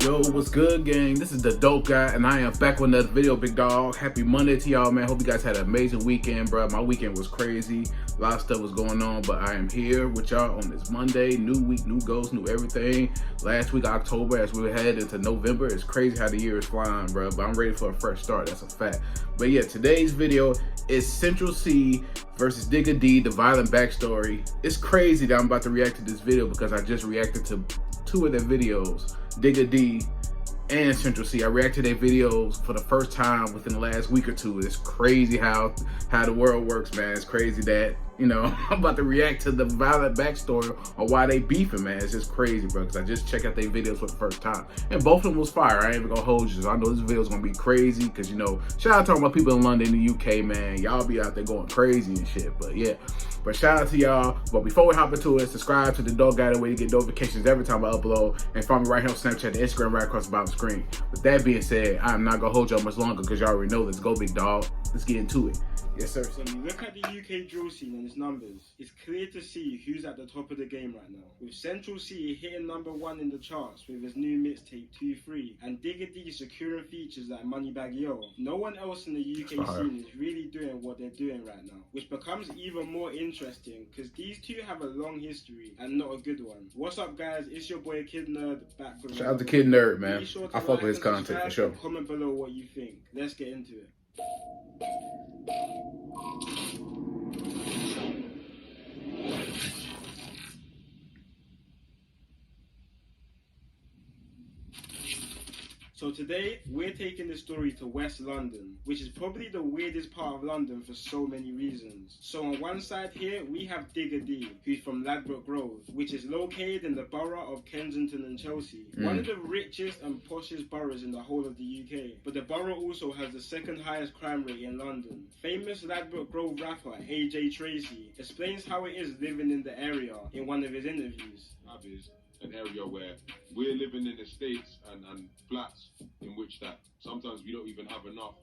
Yo, what's good, gang? This is the Dope Guy, and I am back with another video, big dog. Happy Monday to y'all, man. Hope you guys had an amazing weekend, bro. My weekend was crazy. A lot of stuff was going on, but I am here with y'all on this Monday. New week, new goals, new everything. Last week, October, as we head into November, it's crazy how the year is flying, bro. But I'm ready for a fresh start. That's a fact. But yeah, today's video is Central C versus Digga D, the violent backstory. It's crazy that I'm about to react to this video because I just reacted to two of their videos, Digga D and Central C. I reacted to their videos for the first time within the last week or two. It's crazy how the world works, man. It's crazy that, you know, I'm about to react to the violent backstory or why they beefing, man. It's just crazy, bro, because I just checked out their videos for the first time. And both of them was fire. I ain't even gonna hold you. So I know this video is gonna be crazy because, you know, shout out to all my people in London, the UK, man. Y'all be out there going crazy and shit. But yeah, but shout out to y'all. But before we hop into it, subscribe to the Dog Guy, the way to get notifications every time I upload. And follow me right here on Snapchat and Instagram right across the bottom of the screen. With that being said, I'm not gonna hold y'all much longer because y'all already know. Let's go, big dog. Let's get into it. Yes, sir. When you look at the UK drill scene and its numbers, it's clear to see who's at the top of the game right now. With Central C hitting #1 in the charts with his new mixtape 2-3, and Digga D securing features like Moneybag Yo, no one else in the UK scene is really doing what they're doing right now, which becomes even more interesting because these two have a long history and not a good one. What's up, guys? It's your boy Kid Nerd back from. Shout out to Kid Nerd, man. Sure I fuck with his content for sure. Comment below what you think. Let's get into it. So today, we're taking this story to West London, which is probably the weirdest part of London for so many reasons. So on one side here, we have Digga D, who's from Ladbroke Grove, which is located in the borough of Kensington and Chelsea. One of the richest and poshest boroughs in the whole of the UK. But the borough also has the second highest crime rate in London. Famous Ladbroke Grove rapper AJ Tracy explains how it is living in the area in one of his interviews. An area where we're living in estates and flats in which that sometimes we don't even have enough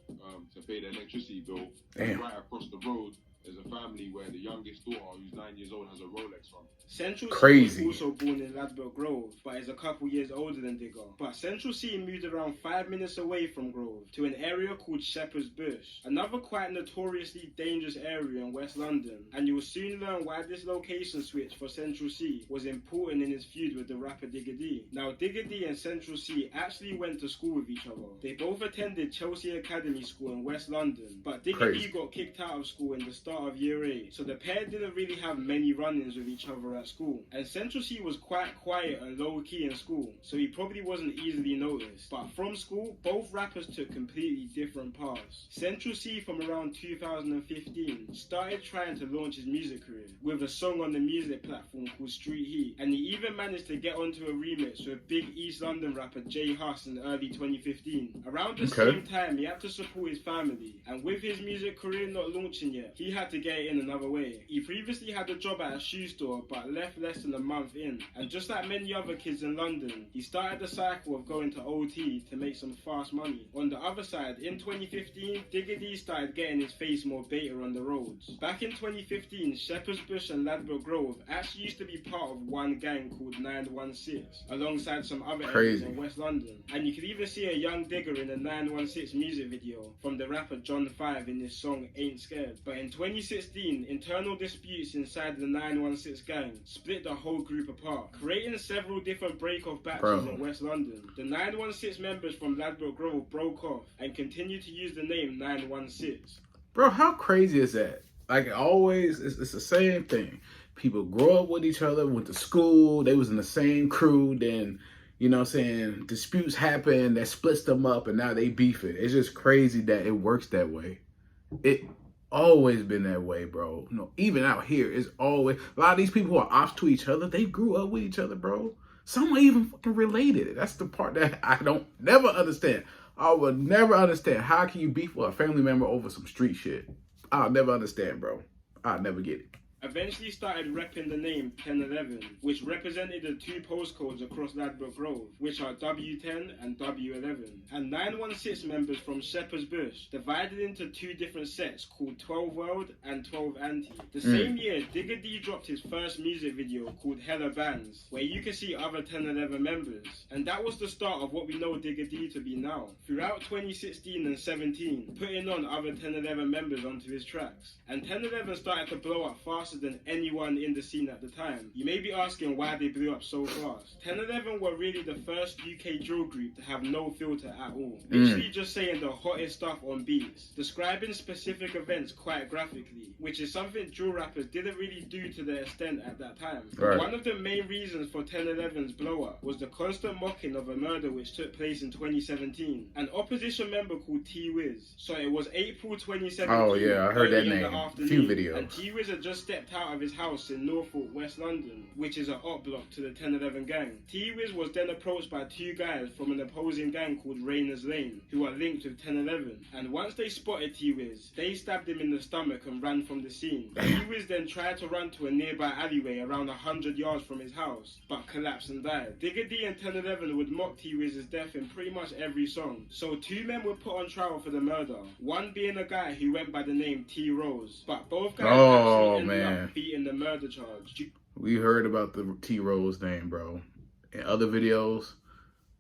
to pay the electricity bill. And right across the road, there's a family where the youngest daughter, who's 9 years old, has a Rolex on. Central Crazy. C was also born in Ladbroke Grove, but is a couple years older than Digga. But Central C moved around 5 minutes away from Grove to an area called Shepherd's Bush, another quite notoriously dangerous area in West London. And you'll soon learn why this location switch for Central C was important in his feud with the rapper Digga D. Now, Digga D and Central C actually went to school with each other. They both attended Chelsea Academy School in West London, but Digga D got kicked out of school in the start of year 8, so the pair didn't really have many run-ins with each other at school. And Central C was quite quiet and low-key in school, so he probably wasn't easily noticed. But from school, both rappers took completely different paths. Central C, from around 2015, started trying to launch his music career with a song on the music platform called Street Heat, and he even managed to get onto a remix with big East London rapper J Hus in early 2015. Around the same time, he had to support his family, and with his music career not launching yet, he had to get it in another way. He previously had a job at a shoe store, but left less than a month in, and just like many other kids in London, he started the cycle of going to OT to make some fast money. On the other side, in 2015, Digga D started getting his face more beta on the roads. Back in 2015, Shepherd's Bush and Ladbroke Grove actually used to be part of one gang called 916, alongside some other areas in West London. And you can even see a young Digga in the 916 music video from the rapper John 5 in this song Ain't Scared. But in 2016, internal disputes inside the 916 gang split the whole group apart, creating several different break-off batches in West London. The 916 members from Ladbroke Grove broke off and continued to use the name 916. Bro, how crazy is that? Like, always, it's the same thing. People grow up with each other, went to school, they was in the same crew, then, you know what I'm saying, disputes happen that splits them up, and now they beefing. It's just crazy that it works that way. It always been that way, bro. You know, even out here, it's always a lot of these people who are ops to each other. They grew up with each other, bro. Some are even fucking related. That's the part that I don't never understand. I would never understand. How can you beef with a family member over some street shit? I'll never understand, bro. I'll never get it. eventually started repping the name 1011, which represented the two postcodes across Ladbroke Grove, which are W10 and W11. And 916 members from Shepherd's Bush divided into two different sets called 12 World and 12 Anti. The same year, Digga D dropped his first music video called Hella Bands, where you can see other 1011 members. And that was the start of what we know Digga D to be now. Throughout 2016 and 17, putting on other 1011 members onto his tracks. And 1011 started to blow up faster than anyone in the scene at the time. You may be asking why they blew up so fast. 1011 were really the first UK drill group to have no filter at all. Literally just saying the hottest stuff on beats, describing specific events quite graphically, which is something drill rappers didn't really do to the extent at that time. Right. One of the main reasons for 1011's blow up was the constant mocking of a murder which took place in 2017. An opposition member called T-Wiz. So it was April 2017. Oh yeah, I heard that name. Few videos. And T-Wiz had just stepped out of his house in Norfolk, West London, which is an op block to the 1011 gang. T-Wiz was then approached by two guys from an opposing gang called Rayners Lane, who are linked with 1011. And once they spotted T-Wiz, they stabbed him in the stomach and ran from the scene. T-Wiz then tried to run to a nearby alleyway around 100 yards from his house, but collapsed and died. Digga D and 1011 would mock T-Wiz's death in pretty much every song. So two men were put on trial for the murder, one being a guy who went by the name T-Rose, but both guys actually ended up beating the murder charge. We heard about the T-Rose name, bro. In other videos,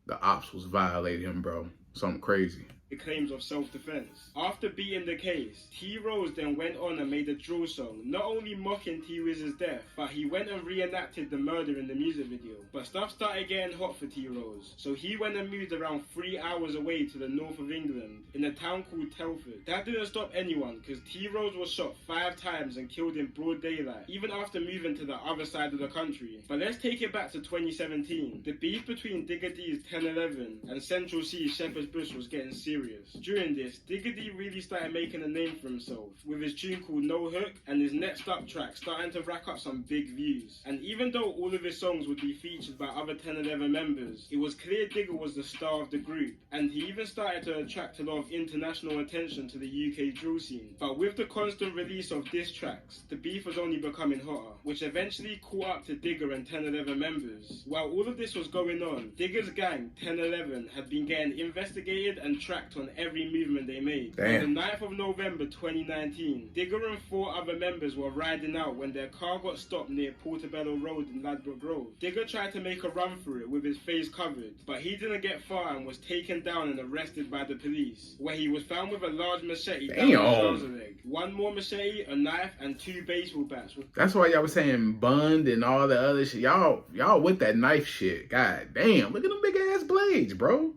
the ops was violating him, bro. Something crazy. Claims of self-defense. After beating the case, T-Rose then went on and made a drill song, not only mocking T-Wiz's death, but he went and reenacted the murder in the music video. But stuff started getting hot for T-Rose, so he went and moved around 3 hours away to the north of England, in a town called Telford. That didn't stop anyone, because T-Rose was shot 5 times and killed in broad daylight, even after moving to the other side of the country. But let's take it back to 2017. The beef between Digga D's 1011 and Central C's Shepherd's Bush was getting serious. During this, Digga D really started making a name for himself, with his tune called No Hook and his Next Up track starting to rack up some big views. And even though all of his songs would be featured by other 1011 members, it was clear Digga was the star of the group, and he even started to attract a lot of international attention to the UK drill scene. But with the constant release of diss tracks, the beef was only becoming hotter, which eventually caught up to Digga and 1011 members. While all of this was going on, Digga's gang, 1011, had been getting investigated and tracked on every movement they made. Damn. On the 9th of November 2019, Digga and 4 other members were riding out when their car got stopped near Portobello Road in Ladbroke Grove. Digga tried to make a run for it with his face covered, but he didn't get far and was taken down and arrested by the police, where he was found with a large machete down his trouser leg. 1 more machete, a knife, and 2 baseball bats. That's why y'all was saying Bund and all the other shit. Y'all with that knife shit. God damn, look at them big ass blades, bro.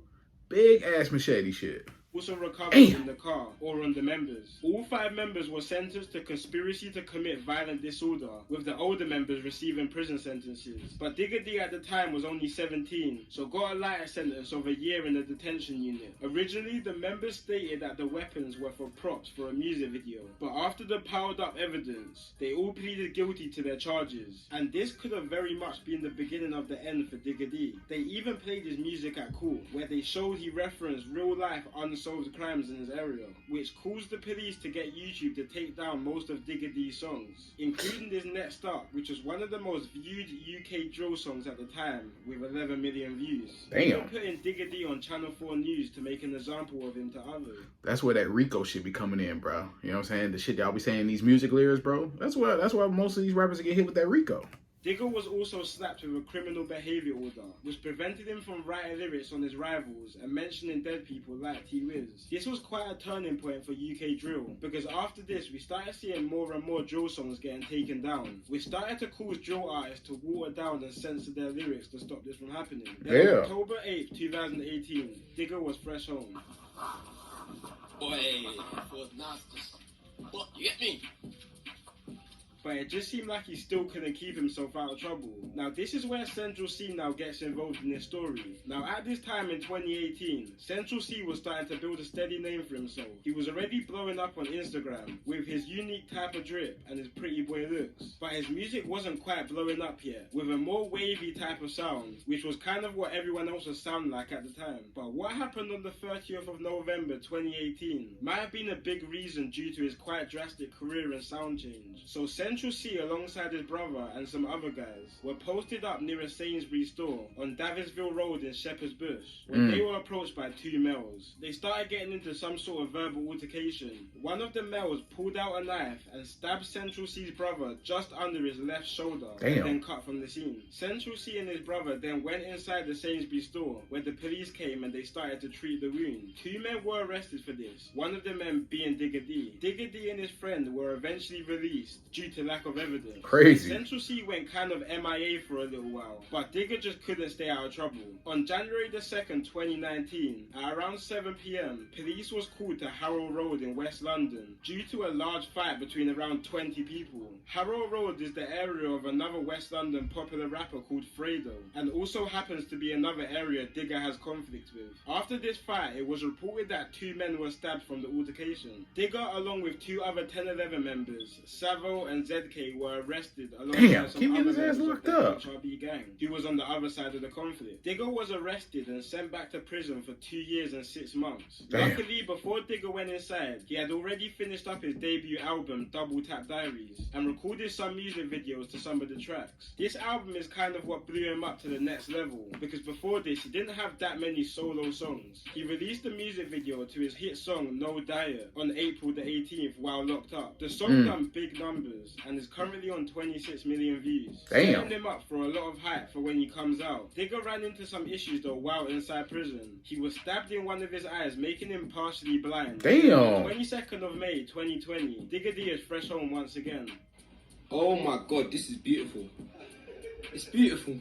Big ass machete shit. Also recovered in the car or on the members. All 5 members were sentenced to conspiracy to commit violent disorder, with the older members receiving prison sentences. But Digga D at the time was only 17, so got a lighter sentence of 1 year in the detention unit. Originally, the members stated that the weapons were for props for a music video, but after the piled up evidence, they all pleaded guilty to their charges. And this could have very much been the beginning of the end for Digga D. They even played his music at court, where they showed he referenced real life unsolved crimes in his area, which caused the police to get YouTube to take down most of Digga D's songs, including his Next Up, which was one of the most viewed UK drill songs at the time, with 11 million views. They were putting Digga D on Channel 4 News to make an example of him to others. That's where that Rico shit be coming in, bro. You know what I'm saying? The shit y'all be saying in these music lyrics, bro. That's why most of these rappers get hit with that Rico. Digga was also slapped with a criminal behaviour order, which prevented him from writing lyrics on his rivals and mentioning dead people like T-Wiz. This was quite a turning point for UK drill, because after this we started seeing more and more drill songs getting taken down, which started to cause drill artists to water down and censor their lyrics to stop this from happening. Then on October 8th, 2018, Digga was fresh home. Boy, was nasty. What, you get me? But it just seemed like he still couldn't keep himself out of trouble. Now this is where Central C now gets involved in this story. Now at this time in 2018, Central C was starting to build a steady name for himself. He was already blowing up on Instagram with his unique type of drip and his pretty boy looks. But his music wasn't quite blowing up yet, with a more wavy type of sound, which was kind of what everyone else was sounding like at the time. But what happened on the 30th of November 2018 might have been a big reason due to his quite drastic career and sound change. So Central Central C, alongside his brother and some other guys, were posted up near a Sainsbury's store on Davisville Road in Shepherd's Bush when they were approached by two males. They started getting into some sort of verbal altercation. One of the males pulled out a knife and stabbed Central C's brother just under his left shoulder and then cut from the scene. Central C and his brother then went inside the Sainsbury's store where the police came and they started to treat the wound. Two men were arrested for this, one of the men being Digga D. Digga D and his friend were eventually released due to lack of evidence. Crazy. Central C went kind of MIA for a little while, but Digga just couldn't stay out of trouble. On January the 2nd, 2019, at around 7 p.m, police was called to Harrow Road in West London due to a large fight between around 20 people. Harrow Road is the area of another West London popular rapper called Fredo, and also happens to be another area Digga has conflict with. After this fight, it was reported that two men were stabbed from the altercation. Digga, along with two other 1011 members, Savo and ZK, were arrested alongside some other members of the HRB gang, who was on the other side of the conflict. Digga was arrested and sent back to prison for 2 years and 6 months. Luckily, before Digga went inside, he had already finished up his debut album, Double Tap Diaries, and recorded some music videos to some of the tracks. This album is kind of what blew him up to the next level, because before this, he didn't have that many solo songs. He released a music video to his hit song, No Diet, on April the 18th while locked up. The song done big numbers, and is currently on 26 million views. Setting him up for a lot of hype for when he comes out. Digga ran into some issues though while inside prison. He was stabbed in one of his eyes, making him partially blind. Damn. 22nd of May 2020, Digga D is fresh home once again. Oh my god, this is beautiful. It's beautiful.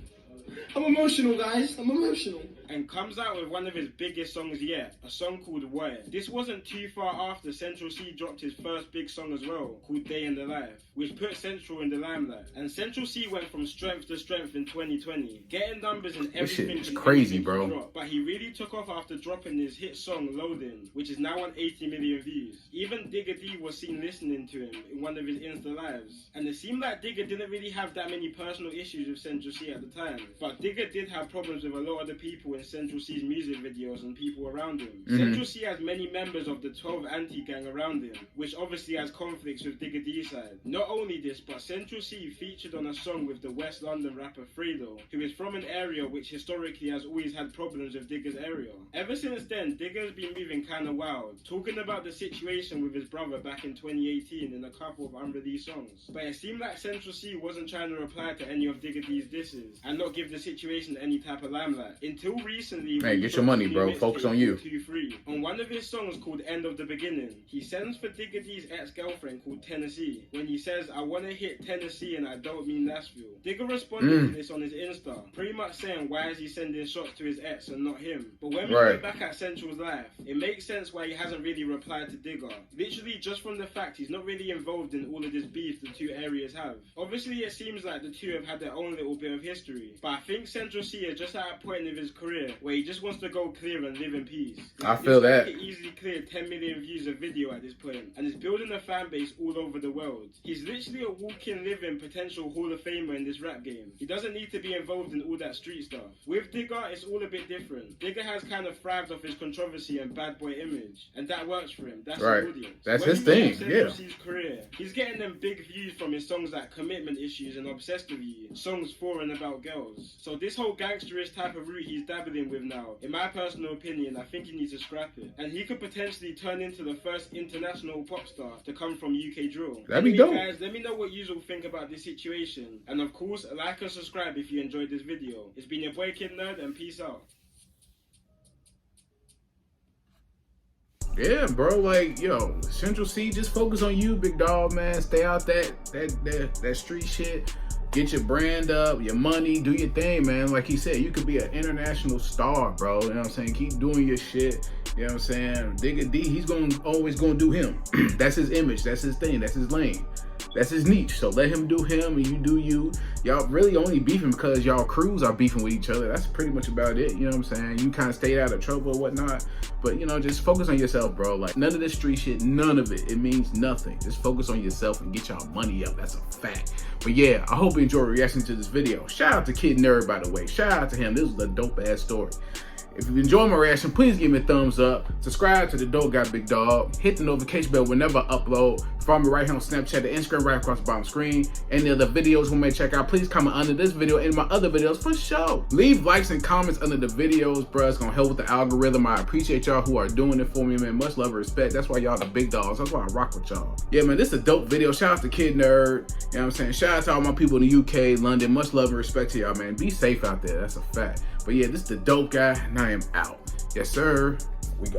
I'm emotional, guys. I'm emotional. And comes out with one of his biggest songs yet, a song called Where. This wasn't too far after Central C dropped his first big song as well, called Day in the Life, which put Central in the limelight. And Central C went from strength to strength in 2020, getting numbers in everything. This shit is crazy, bro. But he really took off after dropping his hit song Loading, which is now on 80 million views. Even Digga D was seen listening to him in one of his Insta lives. And it seemed like Digga didn't really have that many personal issues with Central C at the time, but Digga did have problems with a lot of the people in Central C's music videos and people around him. Central C has many members of the 12 anti-gang around him, which obviously has conflicts with Digga D's side. Not only this, but Central C featured on a song with the West London rapper Fredo, who is from an area which historically has always had problems with Digga's area. Ever since then, Digga has been moving kinda wild, talking about the situation with his brother back in 2018 in a couple of unreleased songs. But it seemed like Central C wasn't trying to reply to any of Digga D's disses, and not give the situation any type of limelight. Until recently, hey, get your money, bro. Focus on you. 2-3. On one of his songs called End of the Beginning, he sends for Digga D's ex-girlfriend called Tennessee, when he says, I wanna hit Tennessee and I don't mean Nashville. Digga responded to this on his Insta, pretty much saying why is he sending shots to his ex and not him. But when we look back at Central's life, it makes sense why he hasn't really replied to Digga. Literally just from the fact he's not really involved in all of this beef the two areas have. Obviously it seems like the two have had their own little bit of history, but I think Central C is just at a point in his career where he just wants to go clear and live in peace. I feel that. He could easily clear 10 million views of video at this point, and is building a fan base all over the world. He's literally a walking, living, potential Hall of Famer in this rap game. He doesn't need to be involved in all that street stuff. With Digga, it's all a bit different. Digga has kind of thrived off his controversy and bad boy image, and that works for him. That's his audience. That's his thing, yeah. His career, he's getting them big views from his songs like Commitment Issues and Obsessed With You, songs for and about girls. So this whole gangsterist type of route he's dabbling with now, in my personal opinion, I think he needs to scrap it. And he could potentially turn into the first international pop star to come from UK drill. That'd be dope. Guys, let me know what you all think about this situation. And of course, like and subscribe if you enjoyed this video. It's been your boy Kid Nerd, and peace out. Yeah, bro, like, yo, Central C, just focus on you, big dog, man. Stay out that street shit. Get your brand up, your money, do your thing, man. Like he said, you could be an international star, bro. You know what I'm saying? Keep doing your shit. You know what I'm saying? Digga D, he's always gonna do him. That's his image, that's his thing, that's his lane. That's his niche. So let him do him and you do you. Y'all really only beefing because y'all crews are beefing with each other. That's pretty much about it. You know what I'm saying? You kind of stay out of trouble or whatnot. But, you know, just focus on yourself, bro. Like, none of this street shit, none of it. It means nothing. Just focus on yourself and get y'all money up. That's a fact. But yeah, I hope you enjoy reacting to this video. Shout out to Kid Nerd, by the way. Shout out to him. This was a dope ass story. If you enjoy my reaction, please give me a thumbs up. Subscribe to the Dope Guy Big Dog. Hit the notification bell whenever I upload. Follow me right here on Snapchat and Instagram right across the bottom screen. Any other videos we may check out, please comment under this video and my other videos for sure. Leave likes and comments under the videos, bro. It's gonna help with the algorithm. I appreciate y'all who are doing it for me, man. Much love and respect. That's why y'all the big dogs. That's why I rock with y'all. Yeah, man, this is a dope video. Shout out to Kid Nerd. You know what I'm saying? Shout out to all my people in the UK, London. Much love and respect to y'all, man. Be safe out there. That's a fact. But yeah, this is the Dope Guy, and I am out. Yes, sir. We go.